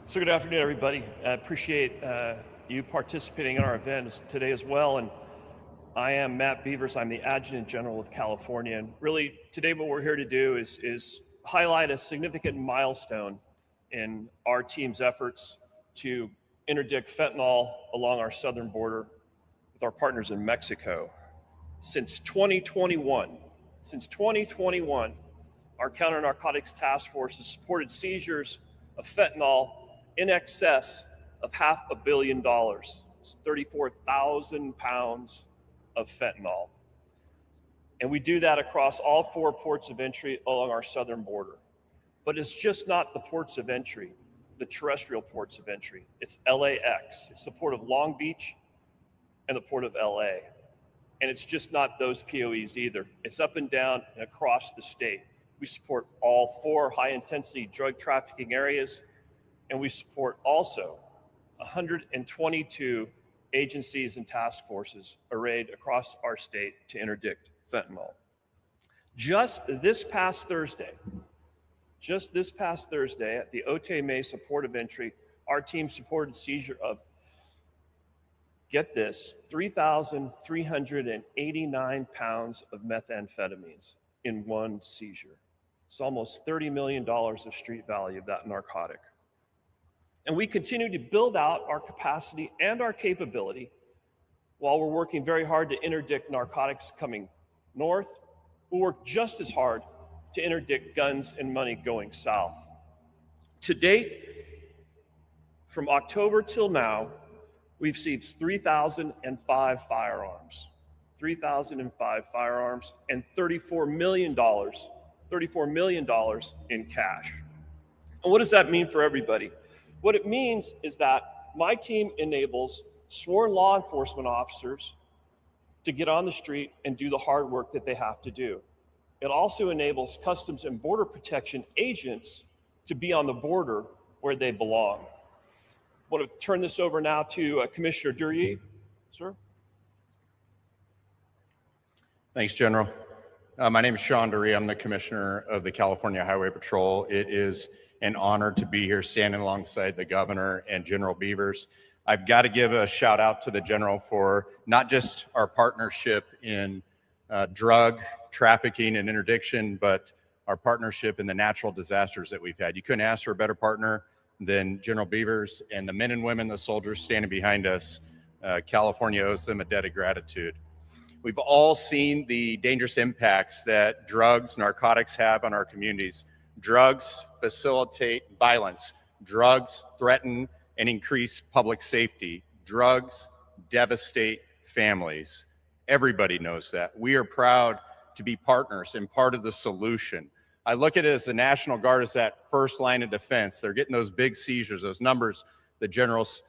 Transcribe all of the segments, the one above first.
So good afternoon, everybody. I appreciate you participating in our event today as well. And I am Matt Beavers. I'm the Adjutant General of California. And really, today what we're here to do is highlight a significant milestone in our team's efforts to interdict fentanyl along our southern border with our partners in Mexico. Since 2021, our counter-narcotics task force has supported seizures of fentanyl in excess of $500 million. It's 34,000 pounds of fentanyl. And we do that across all 4 ports of entry along our southern border. But it's just not the ports of entry, the terrestrial ports of entry. It's LAX. It's the port of Long Beach and the port of LA. And it's just not those POEs either. It's up and down and across the state. We support all 4 high-intensity drug trafficking areas, and we support also 122 agencies and task forces arrayed across our state to interdict fentanyl. Just this past Thursday at the Otay Mesa port of entry, our team supported seizure of, get this, 3,389 pounds of methamphetamines in one seizure. It's almost $30 million of street value of that narcotic. And we continue to build out our capacity and our capability while we're working very hard to interdict narcotics coming north. We'll work just as hard to interdict guns and money going south. To date, from October till now, we've seized 3,005 firearms, and $34 million in cash. And what does that mean for everybody? What it means is that my team enables sworn law enforcement officers to get on the street and do the hard work that they have to do. It also enables Customs and Border Protection agents to be on the border where they belong. I want to turn this over now to Commissioner Duryea. Sir. Thanks, General. My name is Sean Duryea. I'm the Commissioner of the California Highway Patrol. It is an honor to be here standing alongside the Governor and General Beavers. I've got to give a shout out to the General for not just our partnership in drug trafficking and interdiction, but our partnership in the natural disasters that we've had. You couldn't ask for a better partner than General Beavers, and the men and women, the soldiers standing behind us. California owes them a debt of gratitude. We've all seen the dangerous impacts that drugs, narcotics have on our communities. Drugs facilitate violence. Drugs threaten and increase public safety. Drugs devastate families. Everybody knows that. We are proud to be partners and part of the solution. I look at it as the National Guard as that first line of defense. They're getting those big seizures. Those numbers the General's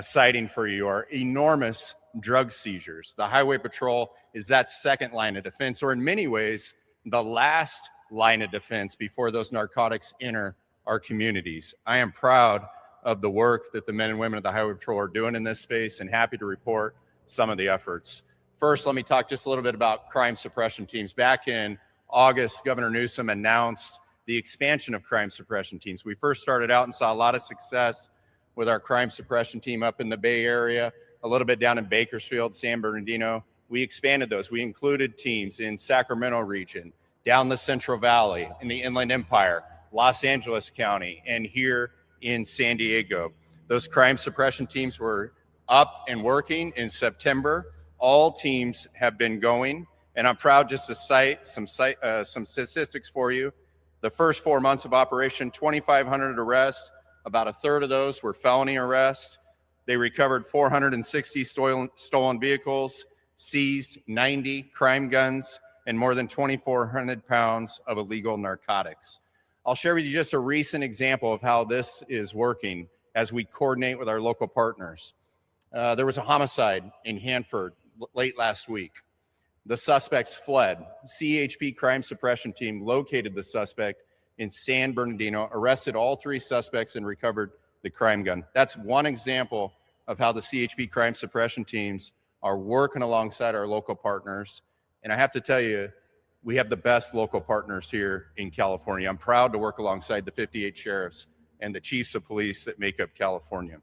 citing for you are enormous drug seizures. The Highway Patrol is that second line of defense, or in many ways, the last line of defense before those narcotics enter our communities. I am proud of the work that the men and women of the Highway Patrol are doing in this space and happy to report some of the efforts. First, let me talk just a little bit about crime suppression teams. Back in August, Governor Newsom announced the expansion of crime suppression teams. We first started out and saw a lot of success with our crime suppression team up in the Bay Area, a little bit down in Bakersfield, San Bernardino. We expanded those. We included teams in Sacramento region, down the Central Valley, in the Inland Empire, Los Angeles County, and here in San Diego. Those crime suppression teams were up and working in September. All teams have been going, and I'm proud just to cite some statistics for you. The first 4 months of operation, 2,500 arrests. About a third of those were felony arrests. They recovered 460 stolen vehicles, seized 90 crime guns, and more than 2,400 pounds of illegal narcotics. I'll share with you just a recent example of how this is working as we coordinate with our local partners. There was a homicide in Hanford late last week. The suspects fled. CHP crime suppression team located the suspect in San Bernardino, arrested all 3 suspects, and recovered the crime gun. That's one example of how the CHP crime suppression teams are working alongside our local partners. And I have to tell you, we have the best local partners here in California. I'm proud to work alongside the 58 sheriffs and the chiefs of police that make up California.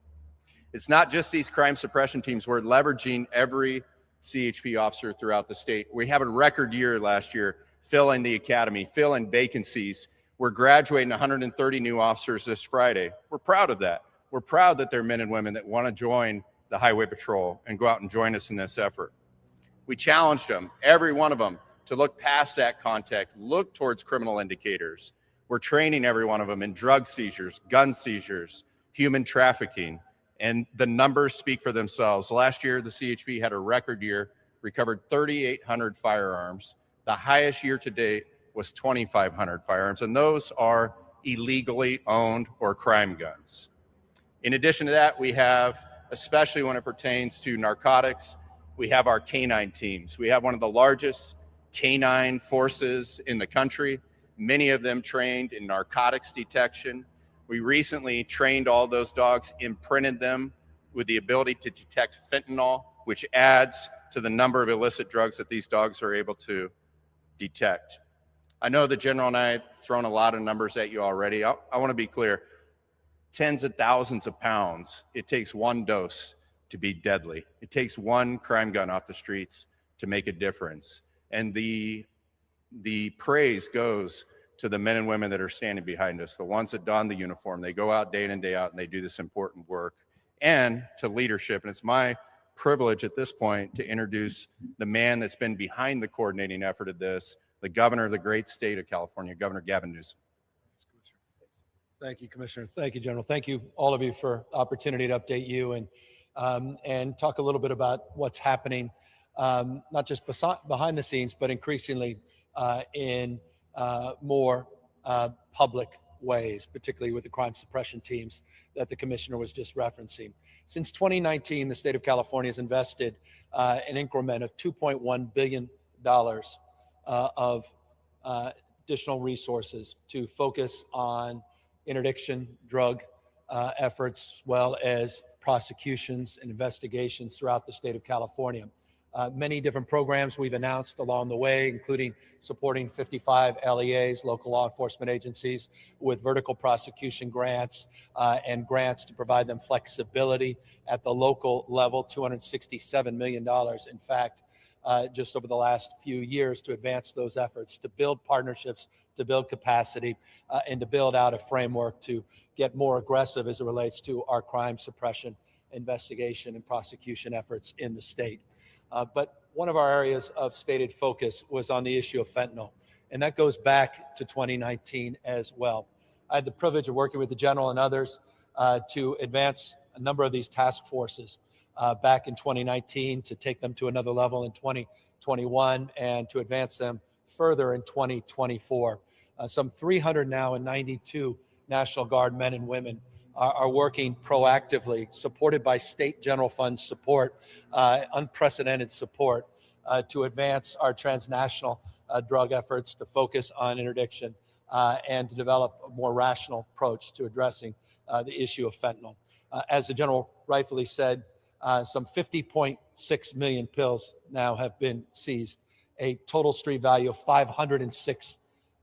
It's not just these crime suppression teams. We're leveraging every CHP officer throughout the state. We have a record year last year, filling the academy, filling vacancies. We're graduating 130 new officers this Friday. We're proud of that. We're proud that they're men and women that want to join the Highway Patrol and go out and join us in this effort. We challenged them, every one of them, to look past that contact, look towards criminal indicators. We're training every one of them in drug seizures, gun seizures, human trafficking, and the numbers speak for themselves. Last year, the CHP had a record year, recovered 3,800 firearms. The highest year to date was 2,500 firearms, and those are illegally owned or crime guns. In addition to that, we have, especially when it pertains to narcotics, we have our canine teams. We have one of the largest canine forces in the country, many of them trained in narcotics detection. We recently trained all those dogs, imprinted them with the ability to detect fentanyl, which adds to the number of illicit drugs that these dogs are able to detect. I know the General and I have thrown a lot of numbers at you already. I want to be clear. Tens of thousands of pounds. It takes one dose to be deadly. It takes one crime gun off the streets to make a difference. And the praise goes to the men and women that are standing behind us, the ones that don the uniform. They go out day in and day out and they do this important work, and to leadership. And it's my privilege at this point to introduce the man that's been behind the coordinating effort of this, the governor of the great state of California, Governor Gavin Newsom. Thank you, Commissioner. Thank you, General. Thank you, all of you, for opportunity to update you and talk a little bit about what's happening, not just behind the scenes, but increasingly in more public ways, particularly with the crime suppression teams that the Commissioner was just referencing. Since 2019, the state of California has invested an increment of $2.1 billion of additional resources to focus on interdiction drug efforts, as well as prosecutions and investigations throughout the state of California. Many different programs we've announced along the way, including supporting 55 LEAs, local law enforcement agencies, with vertical prosecution grants and grants to provide them flexibility at the local level, $267 million, in fact, just over the last few years, to advance those efforts, to build partnerships, to build capacity, and to build out a framework to get more aggressive as it relates to our crime suppression, investigation, and prosecution efforts in the state. But one of our areas of stated focus was on the issue of fentanyl, and that goes back to 2019 as well. I had the privilege of working with the General and others to advance a number of these task forces back in 2019, to take them to another level in 2021, and to advance them further in 2024. Some 392 National Guard men and women are working proactively, supported by state general fund support, unprecedented support, to advance our transnational drug efforts, to focus on interdiction, and to develop a more rational approach to addressing the issue of fentanyl. As the General rightfully said, some 50.6 million pills now have been seized, a total street value of $506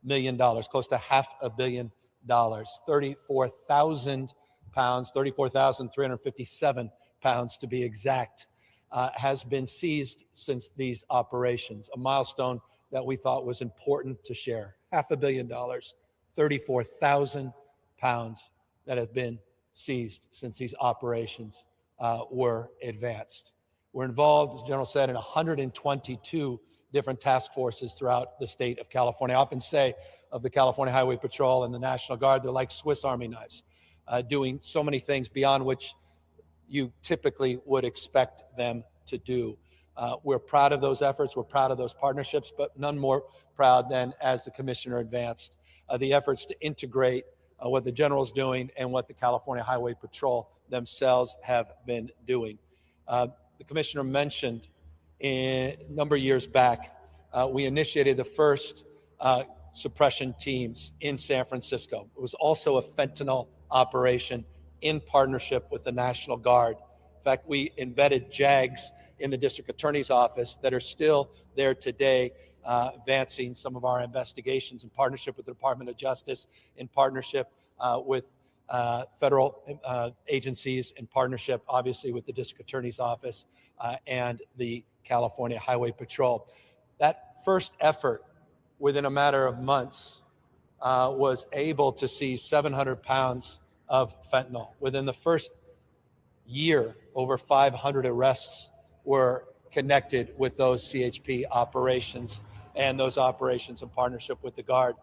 million, close to $500 million. 34,000 pounds, 34,357 pounds to be exact, has been seized since these operations, a milestone that we thought was important to share. $500 million, 34,000 pounds that have been seized since these operations were advanced. We're involved, as the General said, in 122 different task forces throughout the state of California. I often say of the California Highway Patrol and the National Guard, they're like Swiss Army knives, doing so many things beyond which you typically would expect them to do. We're proud of those efforts. We're proud of those partnerships, but none more proud than, as the Commissioner advanced, the efforts to integrate what the General's doing and what the California Highway Patrol themselves have been doing. The Commissioner mentioned a number of years back, we initiated the first suppression teams in San Francisco. It was also a fentanyl operation in partnership with the National Guard. In fact, we embedded JAGs in the district attorney's office that are still there today, advancing some of our investigations in partnership with the Department of Justice, in partnership with federal agencies in partnership, obviously, with the District Attorney's Office and the California Highway Patrol. That first effort, within a matter of months, was able to seize 700 pounds of fentanyl. Within the first year, over 500 arrests were connected with those CHP operations and those operations in partnership with the Guard.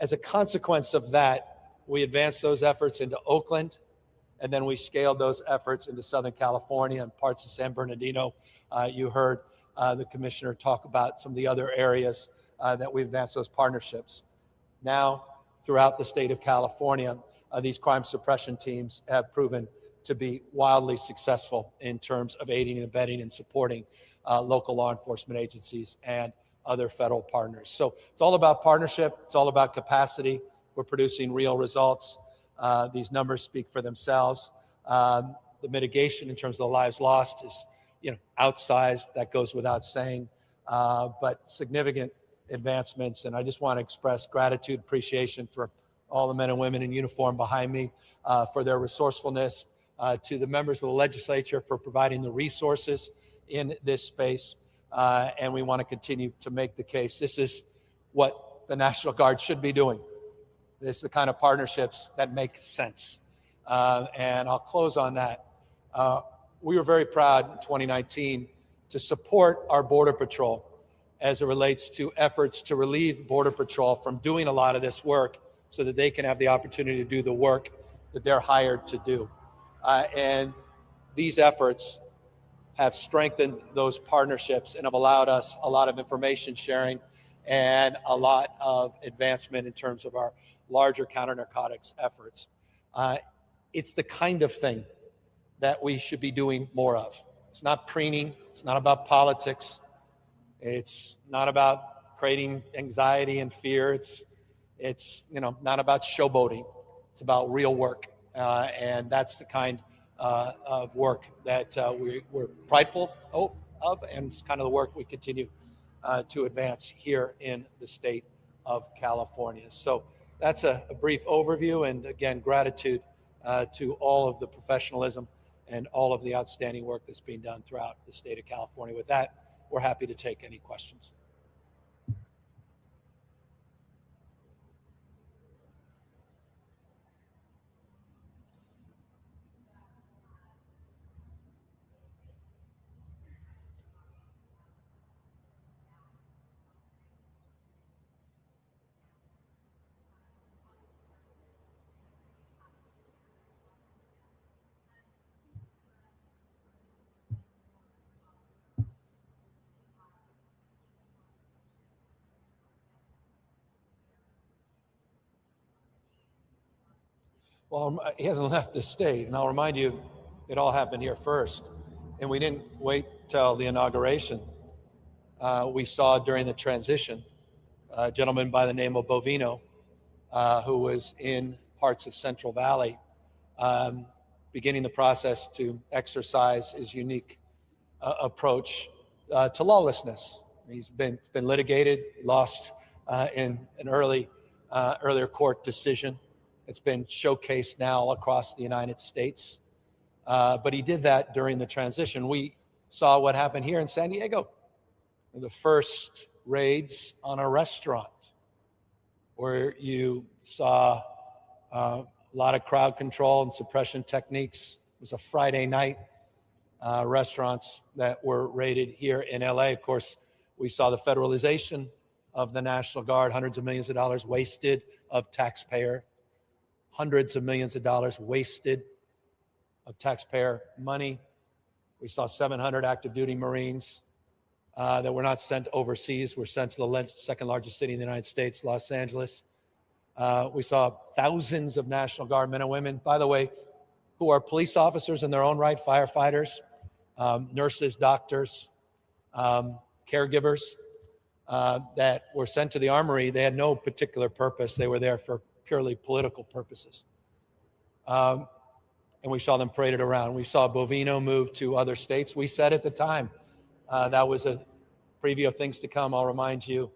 As a consequence of that, we advanced those efforts into Oakland, and then we scaled those efforts into Southern California and parts of San Bernardino. You heard the commissioner talk about some of the other areas that we advanced those partnerships. Now, throughout the state of California, these crime suppression teams have proven to be wildly successful in terms of aiding and abetting and supporting local law enforcement agencies and other federal partners. So it's all about partnership. It's all about capacity. We're producing real results. These numbers speak for themselves. The mitigation in terms of the lives lost is, outsized. That goes without saying, but significant advancements. And I just want to express gratitude, appreciation for all the men and women in uniform behind me, for their resourcefulness, to the members of the legislature for providing the resources in this space. And we want to continue to make the case. This is what the National Guard should be doing. This is the kind of partnerships that make sense. And I'll close on that. We were very proud in 2019 to support our Border Patrol as it relates to efforts to relieve Border Patrol from doing a lot of this work so that they can have the opportunity to do the work that they're hired to do. And these efforts have strengthened those partnerships and have allowed us a lot of information sharing and a lot of advancement in terms of our larger counter-narcotics efforts. It's the kind of thing that we should be doing more of. It's not preening. It's not about politics. It's not about creating anxiety and fear. It's not about showboating. It's about real work. And that's the kind of work that we're prideful of, and it's kind of the work we continue to advance here in the state of California. So that's a brief overview, and again, gratitude to all of the professionalism and all of the outstanding work that's being done throughout the state of California. With that, we're happy to take any questions. Well, he hasn't left the state, and I'll remind you, it all happened here first, and we didn't wait till the inauguration. We saw during the transition a gentleman by the name of Bovino, who was in parts of Central Valley, beginning the process to exercise his unique approach to lawlessness. He's been litigated, lost in an earlier court decision. It's been showcased now across the United States. But he did that during the transition. We saw what happened here in San Diego. The first raids on a restaurant where you saw a lot of crowd control and suppression techniques. It was a Friday night. Restaurants that were raided here in LA. Of course, we saw the federalization of the National Guard, hundreds of millions of dollars wasted of taxpayer, hundreds of millions of dollars wasted of taxpayer money. We saw 700 active duty Marines that were not sent overseas, were sent to the second largest city in the United States, Los Angeles. We saw thousands of National Guard men and women, by the way, who are police officers in their own right, firefighters, nurses, doctors, caregivers that were sent to the armory. They had no particular purpose. They were there for purely political purposes. And we saw them paraded around. We saw Bovino move to other states. We said at the time, that was a preview of things to come. I'll remind you,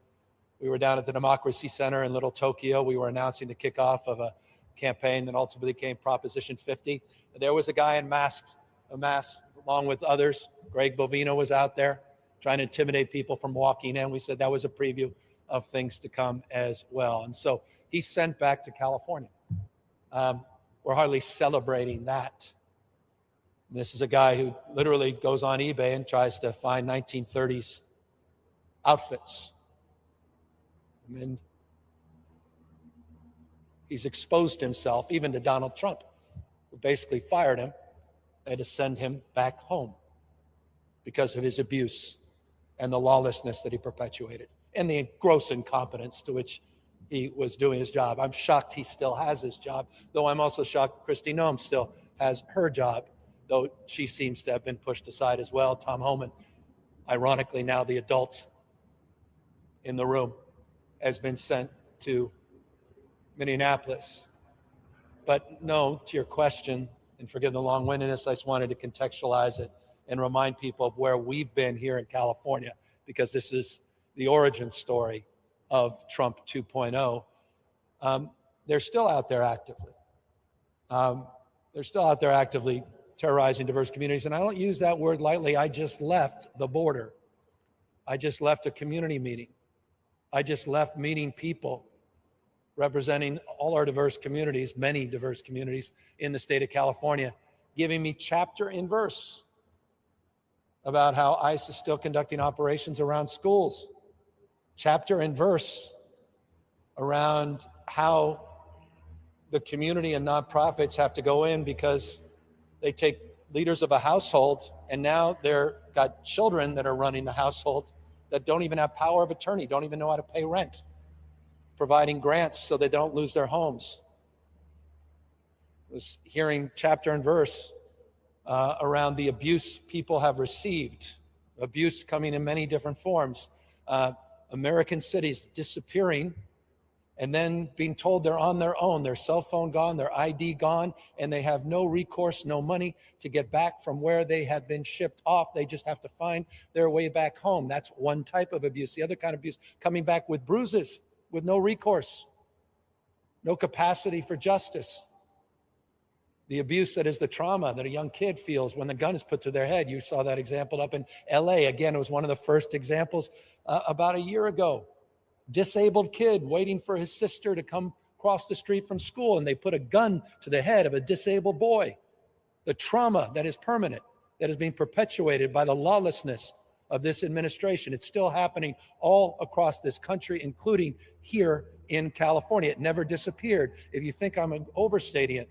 we were down at the Democracy Center in Little Tokyo. We were announcing the kickoff of a campaign that ultimately became Proposition 50. There was a guy in masks, a mask, along with others. Greg Bovino was out there trying to intimidate people from walking in. We said that was a preview of things to come as well. And so he's sent back to California. We're hardly celebrating that. This is a guy who literally goes on eBay and tries to find 1930s outfits. And he's exposed himself even to Donald Trump, who basically fired him and to send him back home because of his abuse and the lawlessness that he perpetuated and the gross incompetence to which he was doing his job. I'm shocked he still has his job, though I'm also shocked Kristi Noem still has her job, though she seems to have been pushed aside as well. Tom Homan, ironically now the adult in the room, has been sent to Minneapolis. But no, to your question, and forgive the long-windedness, I just wanted to contextualize it and remind people of where we've been here in California, because this is the origin story of Trump 2.0. They're still out there actively. They're still out there actively terrorizing diverse communities. And I don't use that word lightly. I just left the border. I just left a community meeting. I just left meeting people representing all our diverse communities, many diverse communities in the state of California, giving me chapter and verse about how ICE is still conducting operations around schools, chapter and verse around how the community and nonprofits have to go in because they take leaders of a household and now they're got children that are running the household that don't even have power of attorney, don't even know how to pay rent, providing grants so they don't lose their homes. I was hearing chapter and verse around the abuse people have received, abuse coming in many different forms. American cities disappearing and then being told they're on their own, their cell phone gone, their ID gone, and they have no recourse, no money to get back from where they have been shipped off. They just have to find their way back home. That's one type of abuse. The other kind of abuse, coming back with bruises, with no recourse, no capacity for justice. The abuse that is the trauma that a young kid feels when the gun is put to their head. You saw that example up in LA. Again, it was one of the first examples about a year ago. Disabled kid waiting for his sister to come across the street from school, and they put a gun to the head of a disabled boy. The trauma that is permanent, that is being perpetuated by the lawlessness of this administration. It's still happening all across this country, including here in California. It never disappeared. If you think I'm overstating it,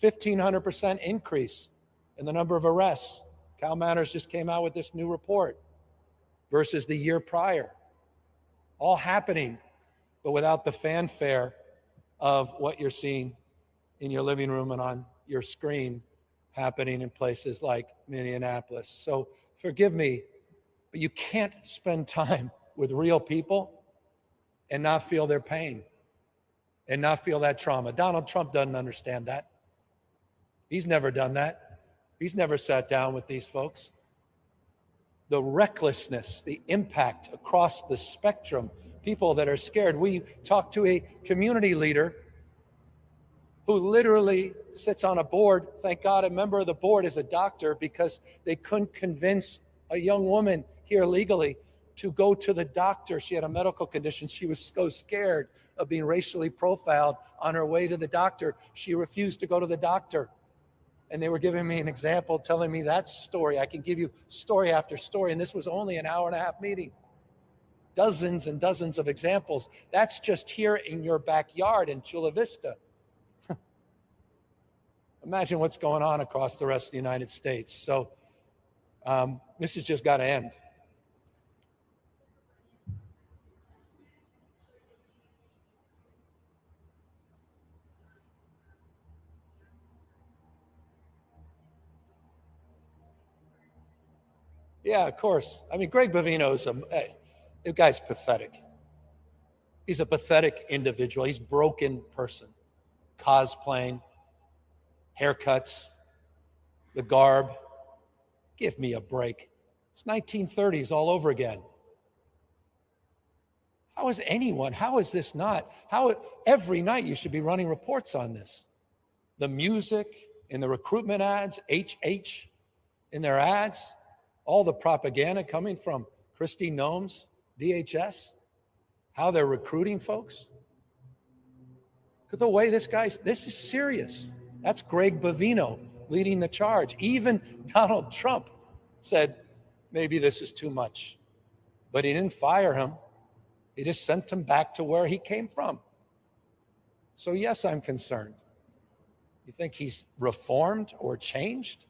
1,500% increase in the number of arrests. Cal Matters just came out with this new report versus the year prior. All happening, but without the fanfare of what you're seeing in your living room and on your screen happening in places like Minneapolis. So forgive me, but you can't spend time with real people and not feel their pain and not feel that trauma. Donald Trump doesn't understand that. He's never done that. He's never sat down with these folks. The recklessness, the impact across the spectrum, people that are scared. We talked to a community leader who literally sits on a board. Thank God a member of the board is a doctor, because they couldn't convince a young woman here legally to go to the doctor. She had a medical condition. She was so scared of being racially profiled on her way to the doctor. She refused to go to the doctor. And they were giving me an example, telling me that story. I can give you story after story. And this was only an hour-and-a-half meeting. Dozens and dozens of examples. That's just here in your backyard in Chula Vista. Imagine what's going on across the rest of the United States. So this has just got to end. Yeah, of course. I mean, Greg Bovino the guy's pathetic. He's a pathetic individual. He's a broken person. Cosplaying, haircuts, the garb. Give me a break. It's 1930s all over again. How is this not? Every night you should be running reports on this. The music in the recruitment ads, HH in their ads, all the propaganda coming from Kristi Noem's DHS, how they're recruiting folks. Look at the way this is serious. That's Greg Bovino leading the charge. Even Donald Trump said, maybe this is too much. But he didn't fire him. He just sent him back to where he came from. So yes, I'm concerned. You think he's reformed or changed?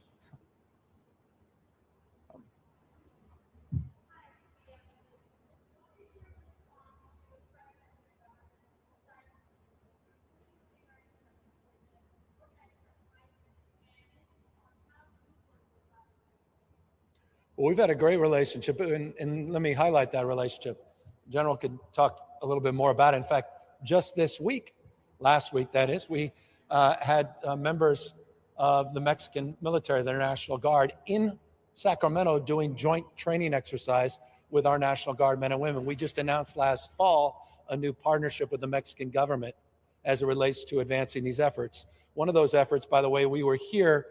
Well, we've had a great relationship, and let me highlight that relationship. General could talk a little bit more about it. In fact, just this week, last week that is, we had members of the Mexican military, the National Guard, in Sacramento doing joint training exercise with our National Guard men and women. We just announced last fall a new partnership with the Mexican government as it relates to advancing these efforts. One of those efforts, by the way, we were here,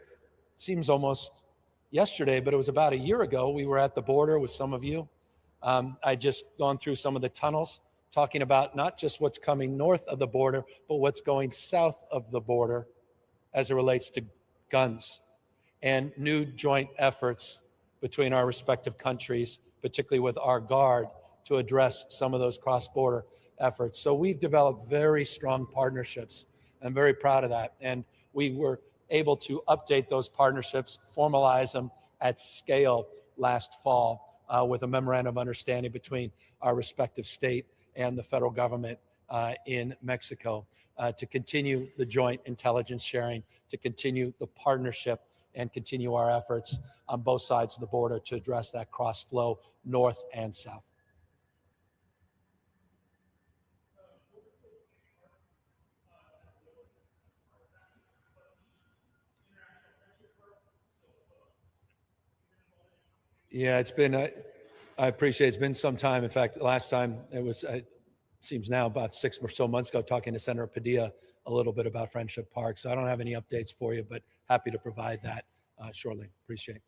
seems almost yesterday, but it was about a year ago. We were at the border with some of you. I'd just gone through some of the tunnels, talking about not just what's coming north of the border, but what's going south of the border as it relates to guns and new joint efforts between our respective countries, particularly with our Guard, to address some of those cross-border efforts. So we've developed very strong partnerships. I'm very proud of that. And we were able to update those partnerships, formalize them at scale last fall with a memorandum of understanding between our respective state and the federal government in Mexico to continue the joint intelligence sharing, to continue the partnership, and continue our efforts on both sides of the border to address that cross flow north and south. Yeah, it's been, I appreciate it's been some time. In fact, the last time it was, it seems now about 6 or so months ago, talking to Senator Padilla a little bit about Friendship Park. So I don't have any updates for you, but happy to provide that shortly. Appreciate it.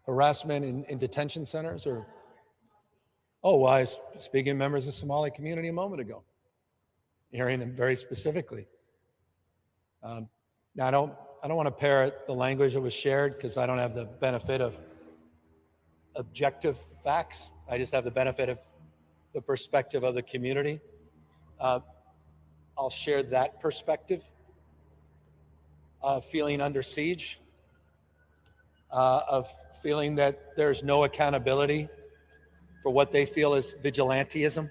Harassment in detention centers or? Oh, well, I was speaking to members of the Somali community a moment ago, hearing them very specifically. Now, I don't want to parrot the language that was shared because I don't have the benefit of objective facts. I just have the benefit of the perspective of the community. I'll share that perspective of feeling under siege, of feeling that there's no accountability for what they feel is vigilantism.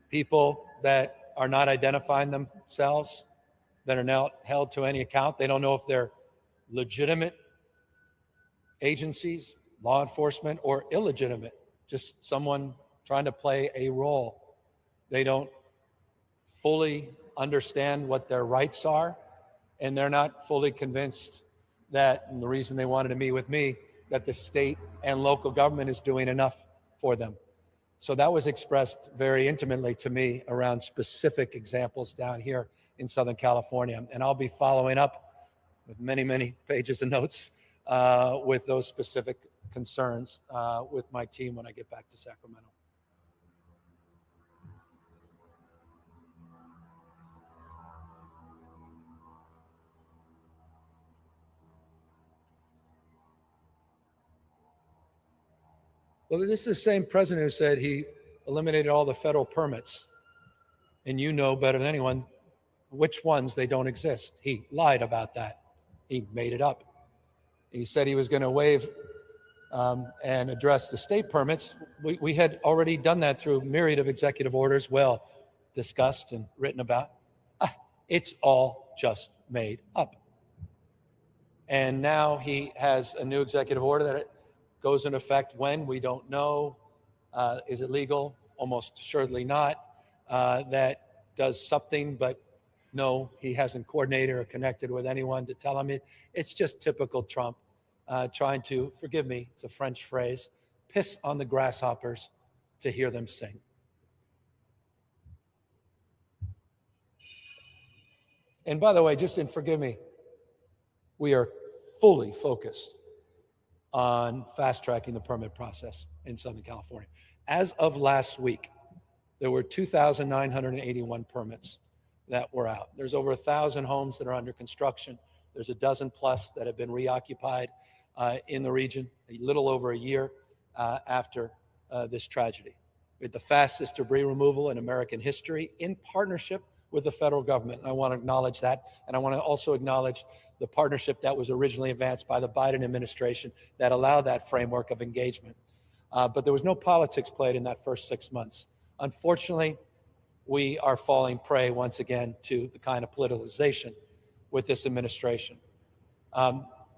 People that are not identifying themselves, that are now held to any account. They don't know if they're legitimate agencies, law enforcement, or illegitimate, just someone trying to play a role. They don't fully understand what their rights are, and they're not fully convinced that, and the reason they wanted to meet with me, that the state and local government is doing enough for them. So that was expressed very intimately to me around specific examples down here in Southern California. And I'll be following up with many, many pages of notes with those specific concerns with my team when I get back to Sacramento. Well, this is the same president who said he eliminated all the federal permits. And you know better than anyone which ones they don't exist. He lied about that. He made it up. He said he was going to waive and address the state permits. We had already done that through a myriad of executive orders, well discussed and written about. It's all just made up. And now he has a new executive order that goes into effect when, we don't know. Is it legal? Almost assuredly not. That does something, but No, he hasn't coordinated or connected with anyone to tell him it. It's just typical Trump trying to, forgive me, it's a French phrase, piss on the grasshoppers to hear them sing. And by the way, forgive me, we are fully focused on fast-tracking the permit process in Southern California. As of last week, there were 2,981 permits that were out. There's over 1,000 homes that are under construction. There's a dozen plus that have been reoccupied in the region a little over a year after this tragedy. We had the fastest debris removal in American history in partnership with the federal government. And I want to acknowledge that. And I want to also acknowledge the partnership that was originally advanced by the Biden administration that allowed that framework of engagement. But there was no politics played in that first 6 months. Unfortunately, we are falling prey once again to the kind of politicization with this administration.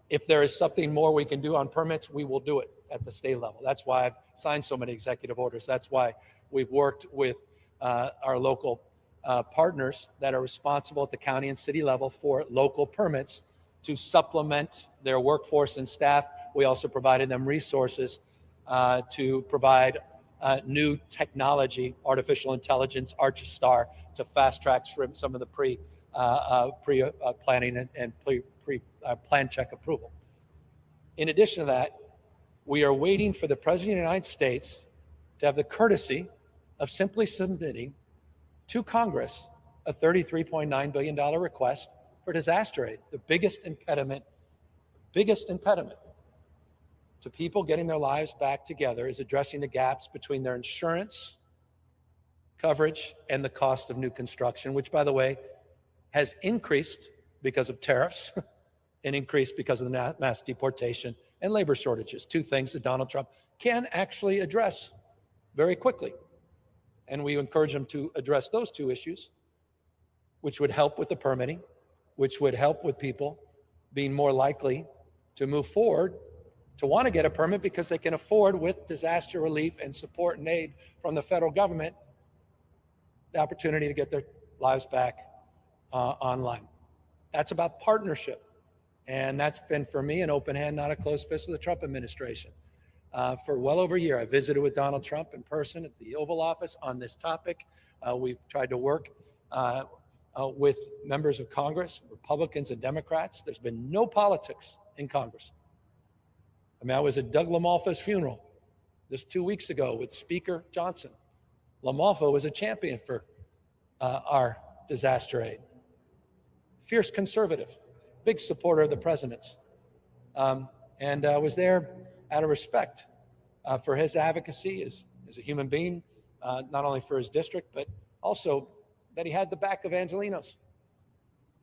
If there is something more we can do on permits, we will do it at the state level. That's why I've signed so many executive orders. That's why we've worked with our local partners that are responsible at the county and city level for local permits to supplement their workforce and staff. We also provided them resources to provide new technology, artificial intelligence, ArchiStar, to fast track some of the planning and plan check approval. In addition to that, we are waiting for the President of the United States to have the courtesy of simply submitting to Congress a $33.9 billion request for disaster aid. The biggest impediment to people getting their lives back together is addressing the gaps between their insurance coverage and the cost of new construction, which, by the way, has increased because of tariffs and increased because of the mass deportation and labor shortages, two things that Donald Trump can actually address very quickly. And we encourage him to address those two issues, which would help with the permitting, which would help with people being more likely to move forward to want to get a permit because they can afford, with disaster relief and support and aid from the federal government, the opportunity to get their lives back online. That's about partnership. And that's been, for me, an open hand, not a closed fist with the Trump administration. For well over a year, I visited with Donald Trump in person at the Oval Office on this topic. We've tried to work with members of Congress, Republicans and Democrats. There's been no politics in Congress. I mean, I was at Doug LaMalfa's funeral just 2 weeks ago with Speaker Johnson. LaMalfa was a champion for our disaster aid. Fierce conservative, big supporter of the president's. And I was there out of respect for his advocacy as a human being, not only for his district, but also that he had the back of Angelenos.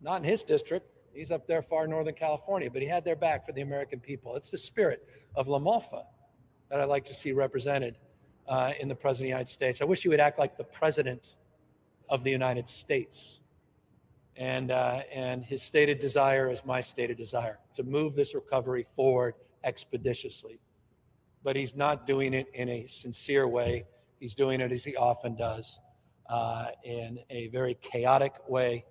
Not in his district. He's up there far northern California, but he had their back for the American people. It's the spirit of LaMalfa that I'd like to see represented in the President of the United States. I wish he would act like the President of the United States. And his stated desire is my stated desire, to move this recovery forward expeditiously. But he's not doing it in a sincere way. He's doing it, as he often does, in a very chaotic way.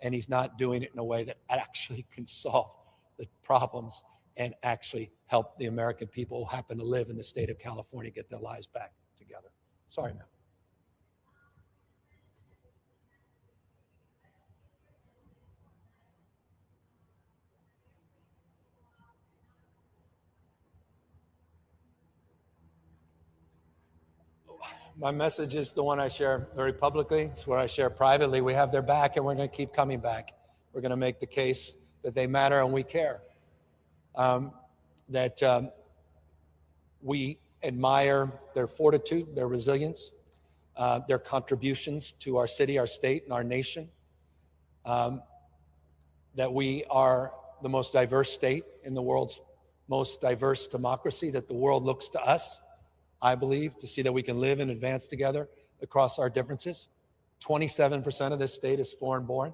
And he's not doing it in a way that actually can solve the problems and actually help the American people who happen to live in the state of California get their lives back together. Sorry, ma'am. My message is the one I share very publicly. It's what I share privately. We have their back, and we're going to keep coming back. We're going to make the case that they matter and we care. We admire their fortitude, their resilience, their contributions to our city, our state, and our nation. That we are the most diverse state in the world's most diverse democracy, that the world looks to us, I believe, to see that we can live and advance together across our differences. 27% of this state is foreign born.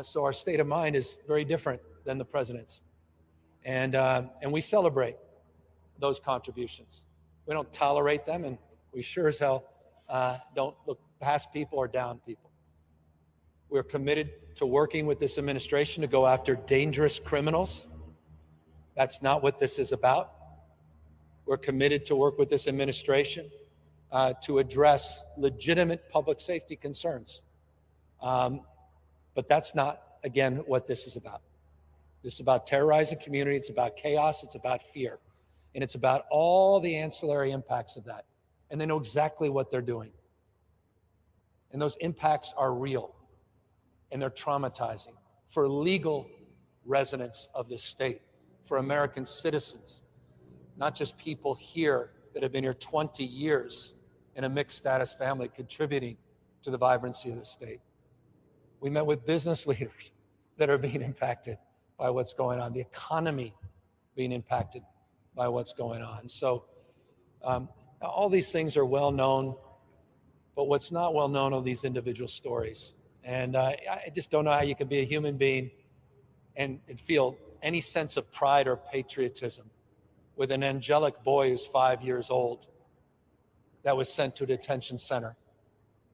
So our state of mind is very different than the president's. And we celebrate those contributions. We don't tolerate them, and we sure as hell don't look past people or down people. We're committed to working with this administration to go after dangerous criminals. That's not what this is about. We're committed to work with this administration to address legitimate public safety concerns. But that's not, again, what this is about. This is about terrorizing community. It's about chaos. It's about fear. And it's about all the ancillary impacts of that. And they know exactly what they're doing. And those impacts are real. And they're traumatizing for legal residents of this state, for American citizens, not just people here that have been here 20 years in a mixed status family contributing to the vibrancy of the state. We met with business leaders that are being impacted by what's going on, the economy being impacted by what's going on. So all these things are well known, but what's not well known are these individual stories. And I just don't know how you can be a human being and feel any sense of pride or patriotism with an angelic boy who's 5 years old that was sent to a detention center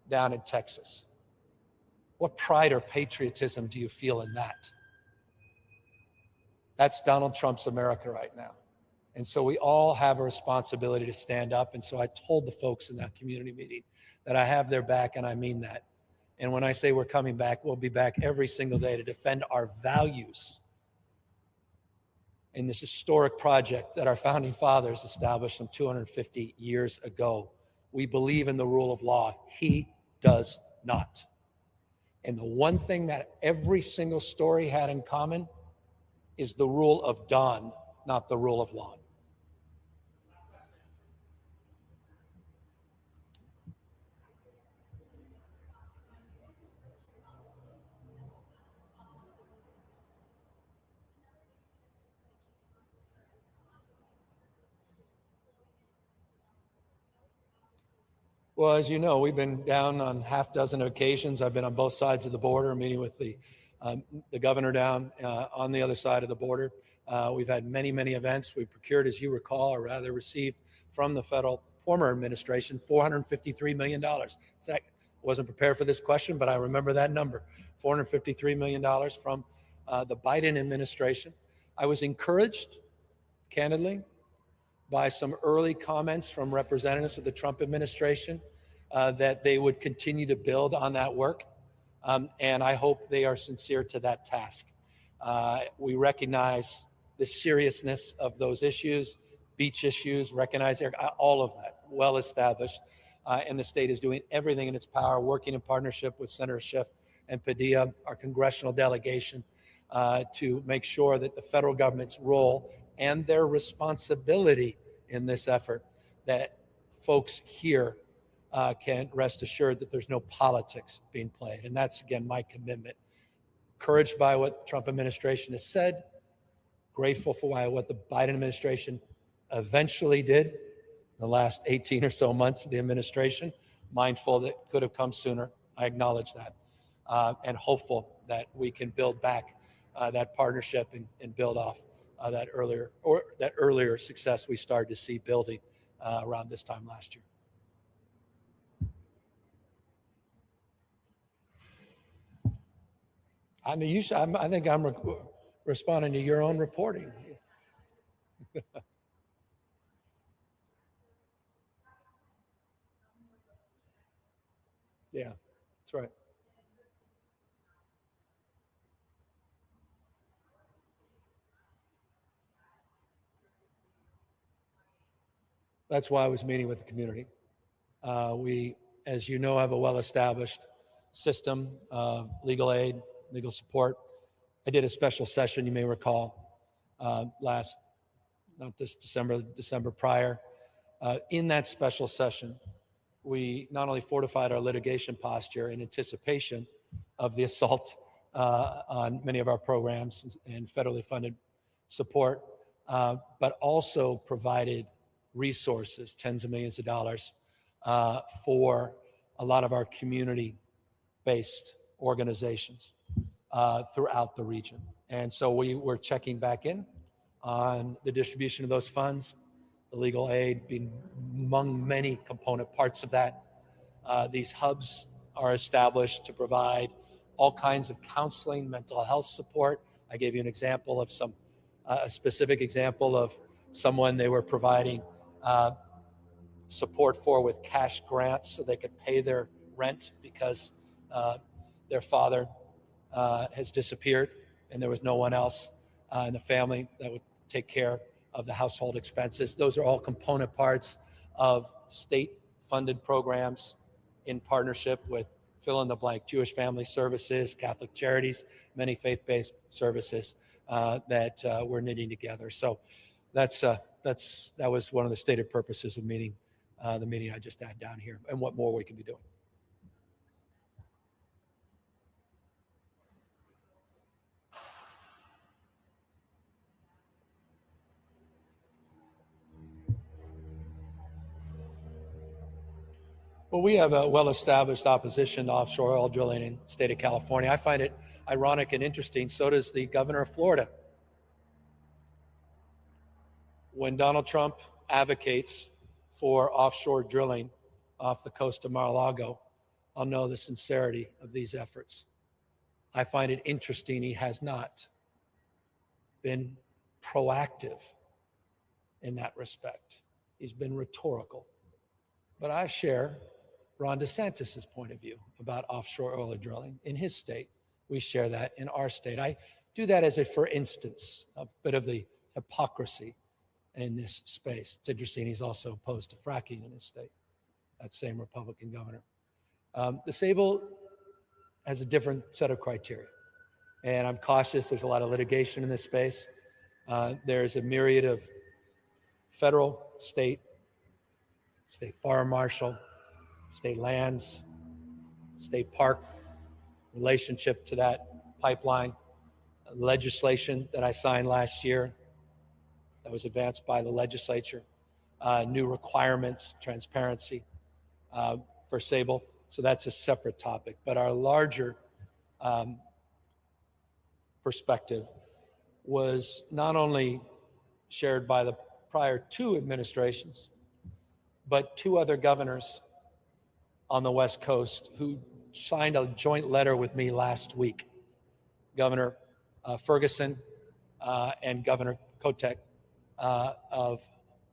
down in Texas. What pride or patriotism do you feel in that? That's Donald Trump's America right now. And so we all have a responsibility to stand up. And so I told the folks in that community meeting that I have their back, and I mean that. And when I say we're coming back, we'll be back every single day to defend our values in this historic project that our founding fathers established some 250 years ago. We believe in the rule of law. He does not. And the one thing that every single story had in common is the rule of Don, not the rule of law. Well, as you know, we've been down on half dozen occasions. I've been on both sides of the border, meeting with the governor down on the other side of the border. We've had many, many events. We procured, as you recall, or rather received from the federal former administration, $453 million. I wasn't prepared for this question, but I remember that number, $453 million from the Biden administration. I was encouraged, candidly, by some early comments from representatives of the Trump administration that they would continue to build on that work. And I hope they are sincere to that task. We recognize the seriousness of those issues, beach issues, recognize all of that, well established. And the state is doing everything in its power, working in partnership with Senator Schiff and Padilla, our congressional delegation, to make sure that the federal government's role and their responsibility in this effort, that folks here can rest assured that there's no politics being played. And that's, again, my commitment. Encouraged by what the Trump administration has said, grateful for what the Biden administration eventually did in the last 18 or so months of the administration, mindful that could have come sooner. I acknowledge that. And hopeful that we can build back that partnership and build off that earlier success we started to see building around this time last year. I think I'm responding to your own reporting. Yeah, that's right. That's why I was meeting with the community. We, as you know, have a well-established system of legal aid, legal support. I did a special session, you may recall, not this December, December prior. In that special session, we not only fortified our litigation posture in anticipation of the assault on many of our programs and federally funded support, but also provided resources, tens of millions of dollars, for a lot of our community-based organizations throughout the region. And so we were checking back in on the distribution of those funds, the legal aid being among many component parts of that. These hubs are established to provide all kinds of counseling, mental health support. I gave you an example of a specific example of someone they were providing support for with cash grants so they could pay their rent because their father has disappeared and there was no one else in the family that would take care of the household expenses. Those are all component parts of state-funded programs in partnership with fill in the blank, Jewish Family Services, Catholic Charities, many faith-based services that we're knitting together. So that was one of the stated purposes of the meeting I just had down here, and what more we can be doing. Well, we have a well-established opposition to offshore oil drilling in the state of California. I find it ironic and interesting. So does the governor of Florida. When Donald Trump advocates for offshore drilling off the coast of Mar-a-Lago, I'll know the sincerity of these efforts. I find it interesting he has not been proactive in that respect. He's been rhetorical. But I share Ron DeSantis' point of view about offshore oil drilling in his state. We share that in our state. I do that as a for instance, a bit of the hypocrisy in this space. It's interesting, he's also opposed to fracking in his state, that same Republican governor. The Sable has a different set of criteria, and I'm cautious. There's a lot of litigation in this space. There's a myriad of federal, state fire marshal, state lands, state park relationship to that pipeline, legislation that I signed last year that was advanced by the legislature, new requirements, transparency for Sable. So that's a separate topic. But our larger perspective was not only shared by the prior two administrations, but two other governors on the West Coast who signed a joint letter with me last week, Governor Ferguson and Governor Kotek of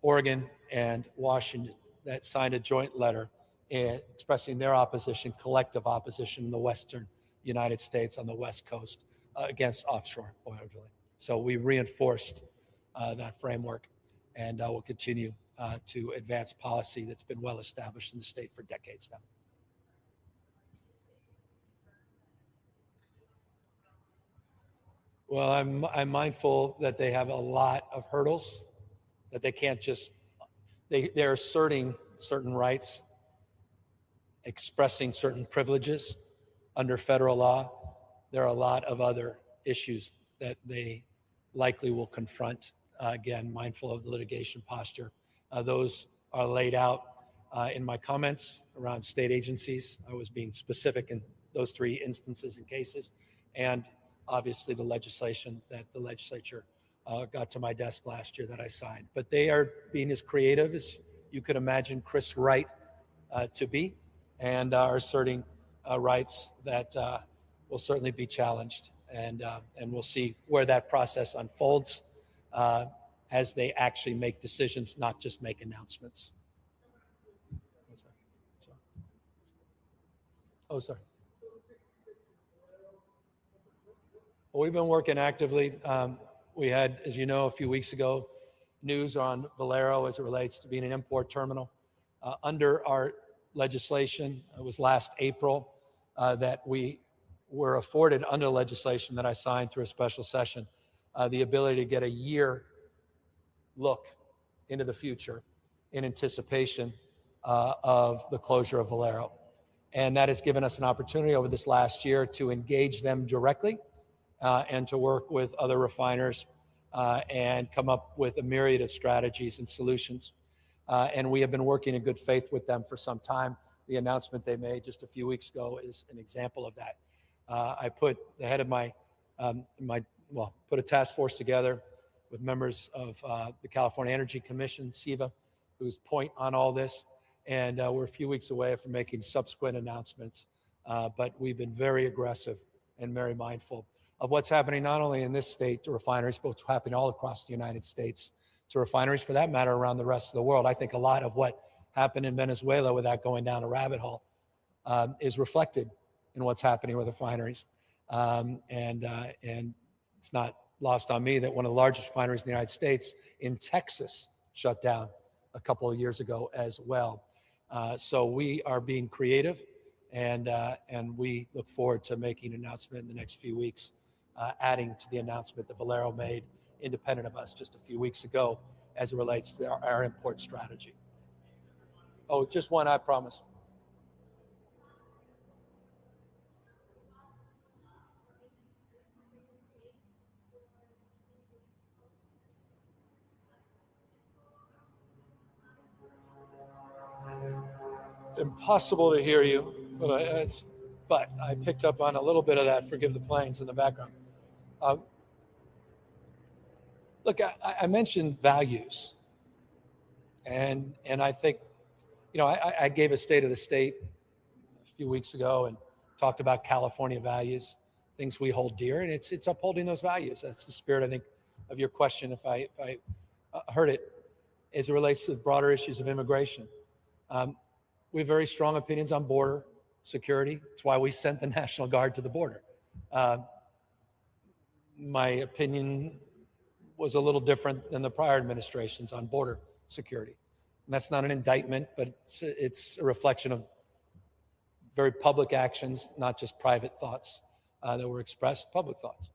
Oregon and Washington, that signed a joint letter expressing their opposition, collective opposition in the Western United States on the West Coast against offshore oil drilling. So we reinforced that framework, and will continue to advance policy that's been well established in the state for decades now. Well, I'm mindful that they have a lot of hurdles, that they can't just, they're asserting certain rights, expressing certain privileges under federal law. There are a lot of other issues that they likely will confront. Again, mindful of the litigation posture. Those are laid out in my comments around state agencies. I was being specific in those three instances and cases, and obviously the legislation that the legislature got to my desk last year that I signed. But they are being as creative as you could imagine Chris Wright to be, and are asserting rights that will certainly be challenged. And we'll see where that process unfolds as they actually make decisions, not just make announcements. Oh, sorry. Well, we've been working actively. We had, as you know, a few weeks ago, news on Valero as it relates to being an import terminal. Under our legislation, it was last April that we were afforded, under legislation that I signed through a special session, the ability to get a year look into the future in anticipation of the closure of Valero. And that has given us an opportunity over this last year to engage them directly and to work with other refiners and come up with a myriad of strategies and solutions. And we have been working in good faith with them for some time. The announcement they made just a few weeks ago is an example of that. I put the head of put a task force together with members of the California Energy Commission, SEVA, who's point on all this. And we're a few weeks away from making subsequent announcements. But we've been very aggressive and very mindful of what's happening not only in this state to refineries, but what's happening all across the United States to refineries, for that matter, around the rest of the world. I think a lot of what happened in Venezuela, without going down a rabbit hole, is reflected in what's happening with refineries. And it's not lost on me that one of the largest refineries in the United States in Texas shut down a couple of years ago as well. So we are being creative, and we look forward to making an announcement in the next few weeks, adding to the announcement that Valero made independent of us just a few weeks ago as it relates to our import strategy. Oh, just one, I promise. Impossible to hear you, but I picked up on a little bit of that. Forgive the planes in the background. Look, I mentioned values, and I think, I gave a state of the state a few weeks ago and talked about California values, things we hold dear, and it's upholding those values. That's the spirit, I think, of your question, if I heard it, as it relates to the broader issues of immigration. We have very strong opinions on border security. It's why we sent the National Guard to the border. My opinion was a little different than the prior administrations on border security. And that's not an indictment, but it's a reflection of very public actions, not just private thoughts that were expressed, public thoughts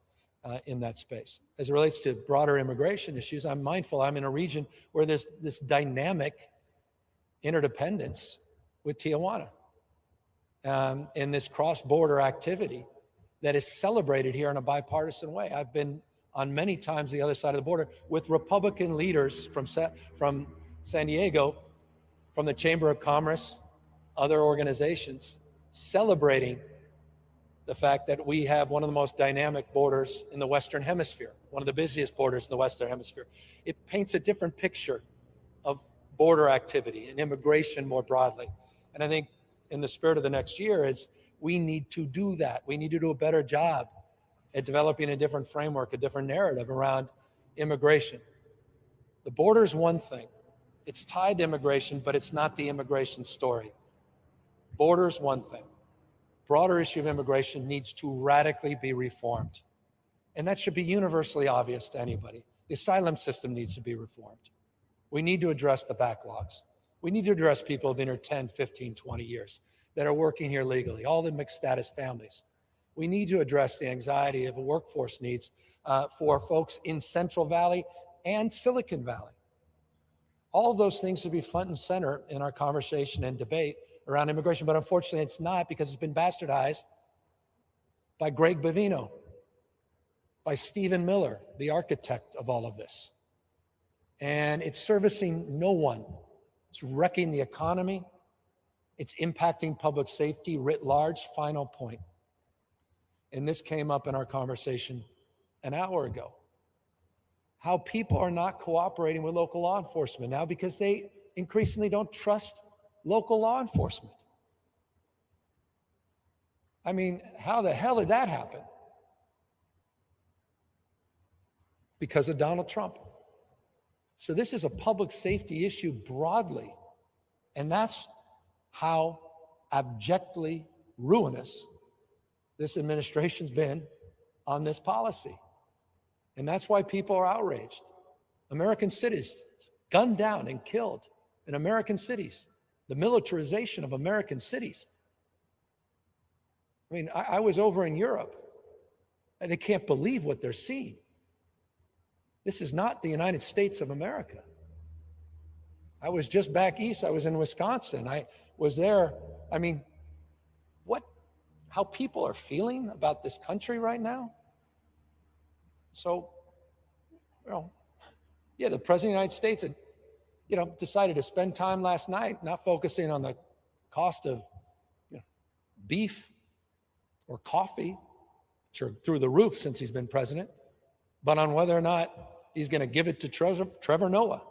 in that space. As it relates to broader immigration issues, I'm mindful I'm in a region where there's this dynamic interdependence with Tijuana, in this cross-border activity that is celebrated here in a bipartisan way. I've been on many times the other side of the border with Republican leaders from San Diego, from the Chamber of Commerce, other organizations, celebrating the fact that we have one of the most dynamic borders in the Western Hemisphere, one of the busiest borders in the Western Hemisphere. It paints a different picture of border activity and immigration more broadly. And I think in the spirit of the next year is we need to do that. We need to do a better job at developing a different framework, a different narrative around immigration. The border is one thing. It's tied to immigration, but it's not the immigration story. Border is one thing. Broader issue of immigration needs to radically be reformed. And that should be universally obvious to anybody. The asylum system needs to be reformed. We need to address the backlogs. We need to address people who have been here 10, 15, 20 years that are working here legally, all the mixed status families. We need to address the anxiety of a workforce needs for folks in Central Valley and Silicon Valley. All of those things should be front and center in our conversation and debate around immigration, but unfortunately it's not, because it's been bastardized by Greg Bavino, by Stephen Miller, the architect of all of this. And it's servicing no one. It's wrecking the economy. It's impacting public safety writ large. Final point. And this came up in our conversation an hour ago. How people are not cooperating with local law enforcement now because they increasingly don't trust local law enforcement. I mean, how the hell did that happen? Because of Donald Trump. So this is a public safety issue broadly, and that's how abjectly ruinous this administration's been on this policy. And that's why people are outraged. American citizens gunned down and killed in American cities, the militarization of American cities. I mean, I was over in Europe, and they can't believe what they're seeing. This is not the United States of America. I was just back east. I was in Wisconsin. I was there. I mean, how people are feeling about this country right now. So, the President of the United States had, decided to spend time last night not focusing on the cost of beef or coffee, which are through the roof since he's been president, but on whether or not he's going to give it to Trevor Noah.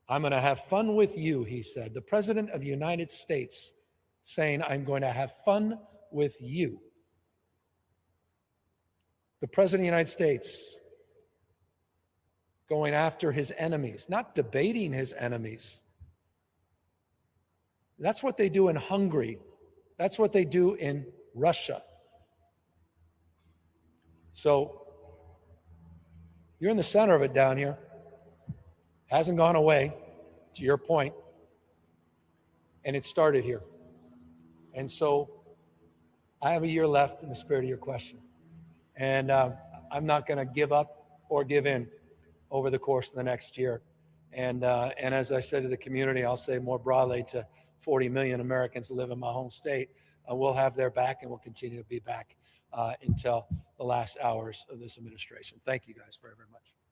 I'm going to have fun with you, he said. The President of the United States saying, I'm going to have fun with you. the President of the United States going after his enemies, not debating his enemies. That's what they do in Hungary. That's what they do in Russia. So you're in the center of it down here. Hasn't gone away, to your point. And it started here. And so I have a year left in the spirit of your question. And I'm not going to give up or give in over the course of the next year. And as I said to the community, I'll say more broadly to 40 million Americans that live in my home state, we'll have their back and we'll continue to be back until the last hours of this administration. Thank you guys very, very much.